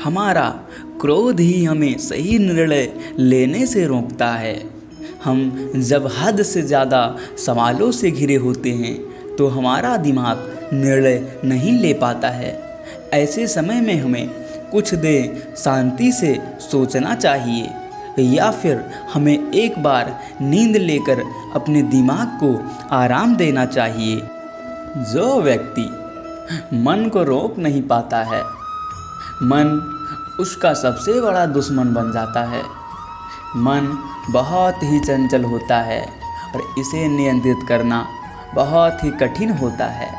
हमारा क्रोध ही हमें सही निर्णय लेने से रोकता है। हम जब हद से ज़्यादा सवालों से घिरे होते हैं तो हमारा दिमाग निर्णय नहीं ले पाता है। ऐसे समय में हमें कुछ देर शांति से सोचना चाहिए या फिर हमें एक बार नींद लेकर अपने दिमाग को आराम देना चाहिए। जो व्यक्ति मन को रोक नहीं पाता है, मन उसका सबसे बड़ा दुश्मन बन जाता है। मन बहुत ही चंचल होता है और इसे नियंत्रित करना बहुत ही कठिन होता है,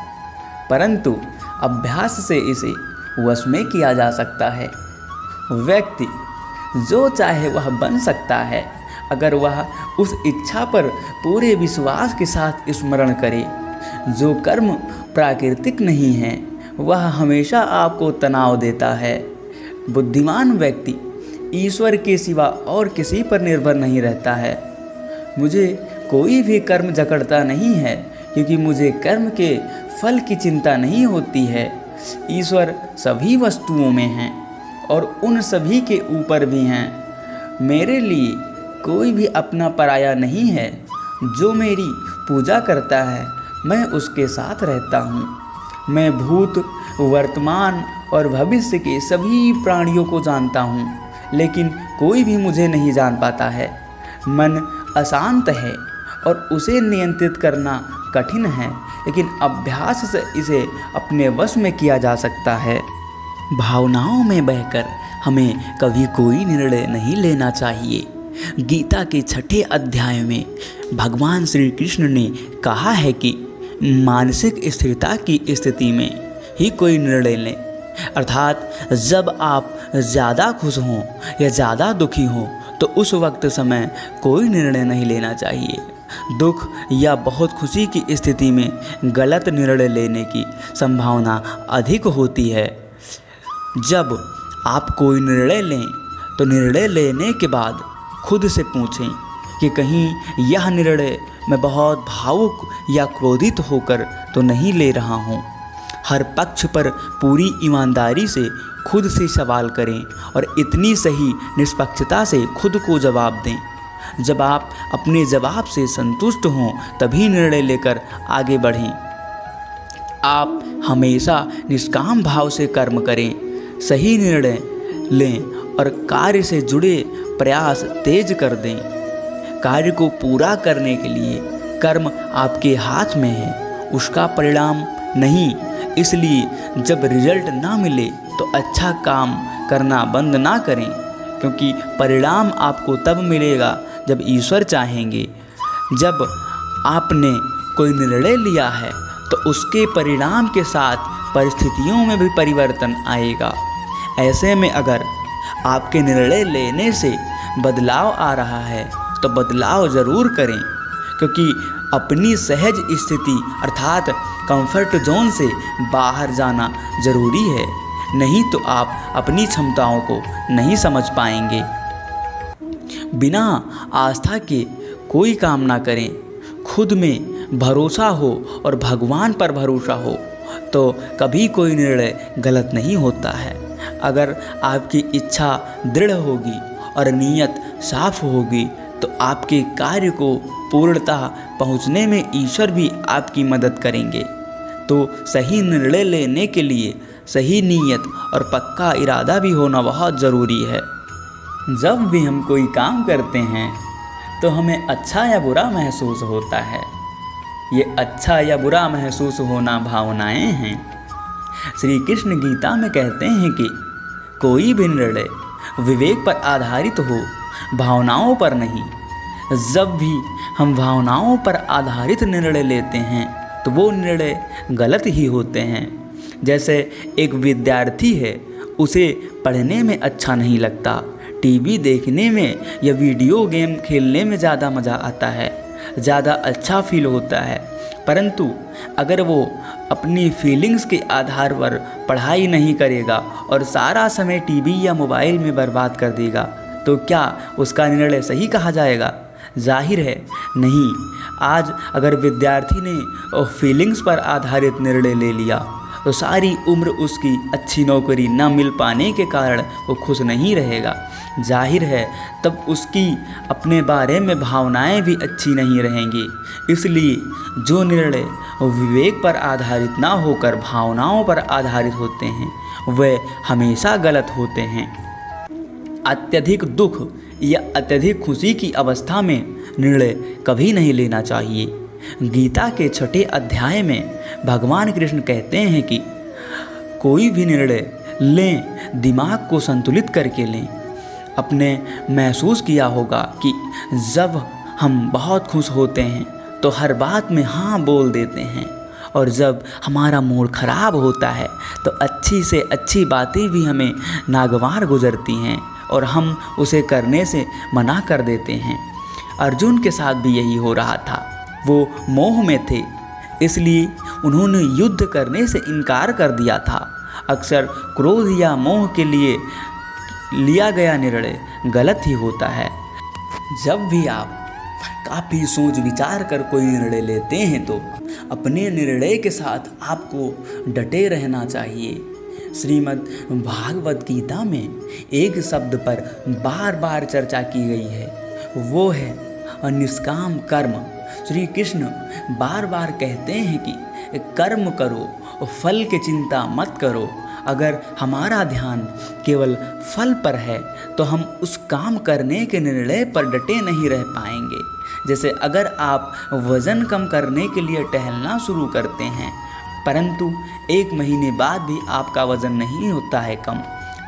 परंतु अभ्यास से इसे वश में किया जा सकता है। व्यक्ति जो चाहे वह बन सकता है अगर वह उस इच्छा पर पूरे विश्वास के साथ स्मरण करे। जो कर्म प्राकृतिक नहीं है वह हमेशा आपको तनाव देता है। बुद्धिमान व्यक्ति ईश्वर के सिवा और किसी पर निर्भर नहीं रहता है। मुझे कोई भी कर्म जकड़ता नहीं है क्योंकि मुझे कर्म के फल की चिंता नहीं होती है। ईश्वर सभी वस्तुओं में हैं और उन सभी के ऊपर भी हैं। मेरे लिए कोई भी अपना पराया नहीं है। जो मेरी पूजा करता है मैं उसके साथ रहता हूँ। मैं भूत, वर्तमान और भविष्य के सभी प्राणियों को जानता हूँ, लेकिन कोई भी मुझे नहीं जान पाता है। मन अशांत है और उसे नियंत्रित करना कठिन है, लेकिन अभ्यास से इसे अपने वश में किया जा सकता है। भावनाओं में बहकर हमें कभी कोई निर्णय नहीं लेना चाहिए। गीता के 6ठे अध्याय में भगवान श्री कृष्ण ने कहा है कि मानसिक स्थिरता की स्थिति में ही कोई निर्णय लें, अर्थात जब आप ज़्यादा खुश हों या ज़्यादा दुखी हों तो उस वक्त समय कोई निर्णय नहीं लेना चाहिए। दुख या बहुत खुशी की स्थिति में गलत निर्णय लेने की संभावना अधिक होती है। जब आप कोई निर्णय लें तो निर्णय लेने के बाद खुद से पूछें कि कहीं यह निर्णय मैं बहुत भावुक या क्रोधित होकर तो नहीं ले रहा हूँ। हर पक्ष पर पूरी ईमानदारी से खुद से सवाल करें और इतनी सही निष्पक्षता से खुद को जवाब दें। जब आप अपने जवाब से संतुष्ट हों तभी निर्णय लेकर आगे बढ़ें। आप हमेशा निष्काम भाव से कर्म करें, सही निर्णय लें और कार्य से जुड़े प्रयास तेज कर दें। कार्य को पूरा करने के लिए कर्म आपके हाथ में है, उसका परिणाम नहीं। इसलिए जब रिजल्ट ना मिले तो अच्छा काम करना बंद ना करें, क्योंकि परिणाम आपको तब मिलेगा जब ईश्वर चाहेंगे। जब आपने कोई निर्णय लिया है तो उसके परिणाम के साथ परिस्थितियों में भी परिवर्तन आएगा। ऐसे में अगर आपके निर्णय लेने से बदलाव आ रहा है तो बदलाव ज़रूर करें, क्योंकि अपनी सहज स्थिति अर्थात कंफर्ट जोन से बाहर जाना ज़रूरी है। नहीं तो आप अपनी क्षमताओं को नहीं समझ पाएंगे। बिना आस्था के कोई काम ना करें। खुद में भरोसा हो और भगवान पर भरोसा हो तो कभी कोई निर्णय गलत नहीं होता है। अगर आपकी इच्छा दृढ़ होगी और नीयत साफ होगी तो आपके कार्य को पूर्णता पहुंचने में ईश्वर भी आपकी मदद करेंगे। तो सही निर्णय लेने के लिए सही नीयत और पक्का इरादा भी होना बहुत ज़रूरी है। जब भी हम कोई काम करते हैं तो हमें अच्छा या बुरा महसूस होता है। ये अच्छा या बुरा महसूस होना भावनाएं हैं। श्री कृष्ण गीता में कहते हैं कि कोई भी निर्णय विवेक पर आधारित हो, भावनाओं पर नहीं। जब भी हम भावनाओं पर आधारित निर्णय लेते हैं तो वो निर्णय गलत ही होते हैं। जैसे एक विद्यार्थी है, उसे पढ़ने में अच्छा नहीं लगता, टीवी देखने में या वीडियो गेम खेलने में ज़्यादा मज़ा आता है, ज़्यादा अच्छा फील होता है। परंतु अगर वो अपनी फीलिंग्स के आधार पर पढ़ाई नहीं करेगा और सारा समय टीवी या मोबाइल में बर्बाद कर देगा तो क्या उसका निर्णय सही कहा जाएगा? जाहिर है नहीं। आज अगर विद्यार्थी ने फीलिंग्स पर आधारित निर्णय ले लिया, तो सारी उम्र उसकी अच्छी नौकरी न मिल पाने के कारण वो खुश नहीं रहेगा। जाहिर है तब उसकी अपने बारे में भावनाएं भी अच्छी नहीं रहेंगी। इसलिए जो निर्णय विवेक पर आधारित ना होकर भावनाओं पर आधारित होते हैं वे हमेशा गलत होते हैं। अत्यधिक दुख या अत्यधिक खुशी की अवस्था में निर्णय कभी नहीं लेना चाहिए। गीता के 6 अध्याय में भगवान कृष्ण कहते हैं कि कोई भी निर्णय लें दिमाग को संतुलित करके लें। अपने महसूस किया होगा कि जब हम बहुत खुश होते हैं तो हर बात में हाँ बोल देते हैं, और जब हमारा मूड खराब होता है तो अच्छी से अच्छी बातें भी हमें नागवार गुजरती हैं और हम उसे करने से मना कर देते हैं। अर्जुन के साथ भी यही हो रहा था। वो मोह में थे, इसलिए उन्होंने युद्ध करने से इनकार कर दिया था। अक्सर क्रोध या मोह के लिए लिया गया निर्णय गलत ही होता है। जब भी आप काफ़ी सोच विचार कर कोई निर्णय लेते हैं तो अपने निर्णय के साथ आपको डटे रहना चाहिए। श्रीमद् भागवत गीता में एक शब्द पर बार बार चर्चा की गई है, वो है निष्काम कर्म। श्री कृष्ण बार बार कहते हैं कि कर्म करो और फल की चिंता मत करो। अगर हमारा ध्यान केवल फल पर है तो हम उस काम करने के निर्णय पर डटे नहीं रह पाएंगे। जैसे अगर आप वज़न कम करने के लिए टहलना शुरू करते हैं परंतु 1 महीने बाद भी आपका वज़न नहीं होता है कम,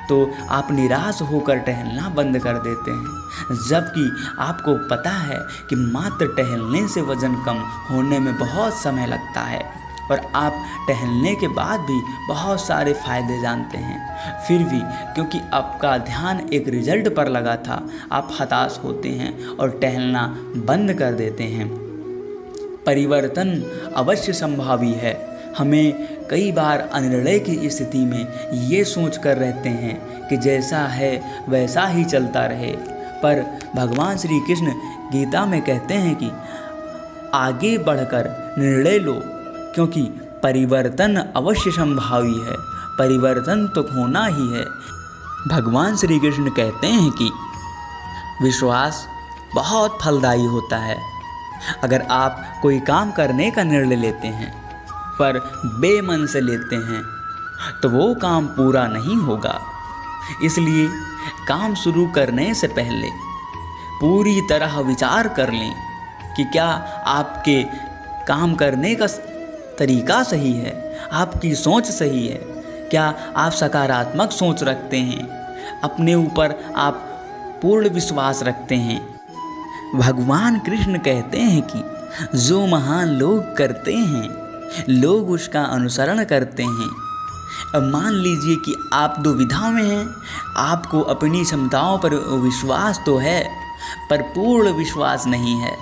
तो आप निराश होकर टहलना बंद कर देते हैं, जबकि आपको पता है कि मात्र टहलने से वज़न कम होने में बहुत समय लगता है और आप टहलने के बाद भी बहुत सारे फ़ायदे जानते हैं। फिर भी क्योंकि आपका ध्यान एक रिजल्ट पर लगा था, आप हताश होते हैं और टहलना बंद कर देते हैं। परिवर्तन अवश्य संभावी है। हमें कई बार अनिर्णय की स्थिति में ये सोच कर रहते हैं कि जैसा है वैसा ही चलता रहे, पर भगवान श्री कृष्ण गीता में कहते हैं कि आगे बढ़कर निर्णय लो, क्योंकि परिवर्तन अवश्य संभावी है। परिवर्तन तो होना ही है। भगवान श्री कृष्ण कहते हैं कि विश्वास बहुत फलदायी होता है। अगर आप कोई काम करने का निर्णय लेते हैं पर बेमन से लेते हैं तो वो काम पूरा नहीं होगा। इसलिए काम शुरू करने से पहले पूरी तरह विचार कर लें कि क्या आपके काम करने का तरीका सही है, आपकी सोच सही है, क्या आप सकारात्मक सोच रखते हैं, अपने ऊपर आप पूर्ण विश्वास रखते हैं। भगवान कृष्ण कहते हैं कि जो महान लोग करते हैं लोग उसका अनुसरण करते हैं। अब मान लीजिए कि आप दुविधा में हैं, आपको अपनी क्षमताओं पर विश्वास तो है पर पूर्ण विश्वास नहीं है।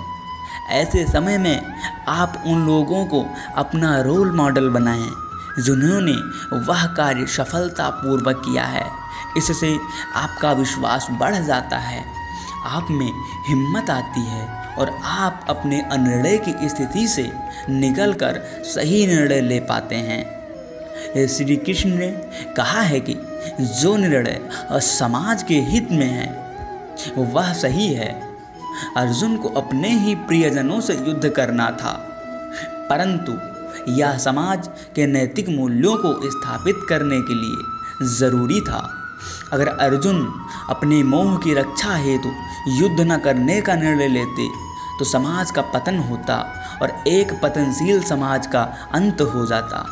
ऐसे समय में आप उन लोगों को अपना रोल मॉडल बनाएं जिन्होंने वह कार्य सफलतापूर्वक किया है। इससे आपका विश्वास बढ़ जाता है, आप में हिम्मत आती है और आप अपने अनिर्णय की स्थिति से निकलकर सही निर्णय ले पाते हैं। श्री कृष्ण ने कहा है कि जो निर्णय समाज के हित में है वह सही है। अर्जुन को अपने ही प्रियजनों से युद्ध करना था, परंतु यह समाज के नैतिक मूल्यों को स्थापित करने के लिए ज़रूरी था। अगर अर्जुन अपने मोह की रक्षा हेतु युद्ध न करने का निर्णय लेते तो समाज का पतन होता और एक पतनशील समाज का अंत हो जाता।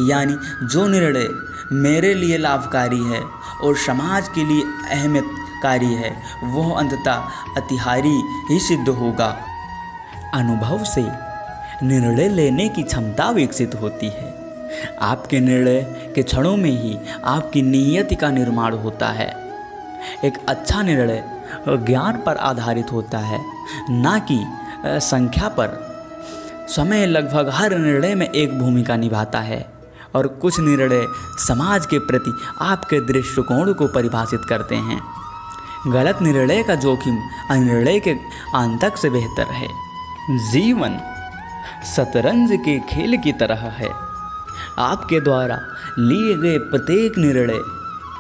यानी जो निर्णय मेरे लिए लाभकारी है और समाज के लिए अहमियतकारी है वह अंततः अतिहारी ही सिद्ध होगा। अनुभव से निर्णय लेने की क्षमता विकसित होती है। आपके निर्णय के क्षणों में ही आपकी नियति का निर्माण होता है। एक अच्छा निर्णय ज्ञान पर आधारित होता है, ना कि संख्या पर। समय लगभग हर निर्णय में एक भूमिका निभाता है और कुछ निर्णय समाज के प्रति आपके दृष्टिकोण को परिभाषित करते हैं। गलत निर्णय का जोखिम अनिर्णय के आतंक से बेहतर है। जीवन शतरंज के खेल की तरह है। आपके द्वारा लिए गए प्रत्येक निर्णय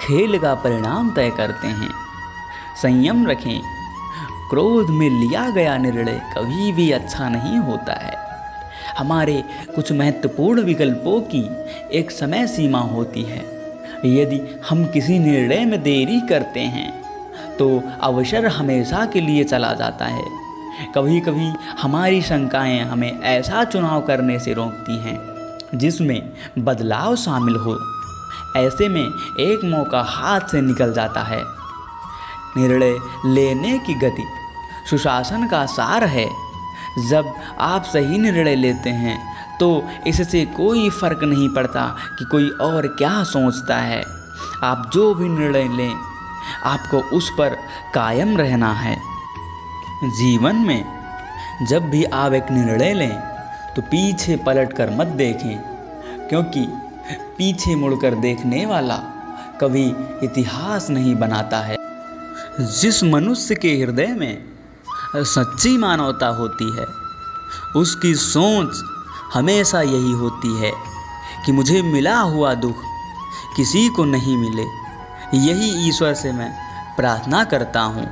खेल का परिणाम तय करते हैं। संयम रखें, क्रोध में लिया गया निर्णय कभी भी अच्छा नहीं होता है। हमारे कुछ महत्वपूर्ण विकल्पों की एक समय सीमा होती है। यदि हम किसी निर्णय में देरी करते हैं तो अवसर हमेशा के लिए चला जाता है। कभी कभी हमारी शंकाएं हमें ऐसा चुनाव करने से रोकती हैं जिसमें बदलाव शामिल हो। ऐसे में एक मौका हाथ से निकल जाता है। निर्णय लेने की गति सुशासन का सार है। जब आप सही निर्णय लेते हैं तो इससे कोई फर्क नहीं पड़ता कि कोई और क्या सोचता है। आप जो भी निर्णय लें, आपको उस पर कायम रहना है। जीवन में जब भी आप एक निर्णय लें तो पीछे पलट कर मत देखें, क्योंकि पीछे मुड़कर देखने वाला कभी इतिहास नहीं बनाता है। जिस मनुष्य के हृदय में सच्ची मानवता होती है, उसकी सोच हमेशा यही होती है कि मुझे मिला हुआ दुख किसी को नहीं मिले। यही ईश्वर से मैं प्रार्थना करता हूँ।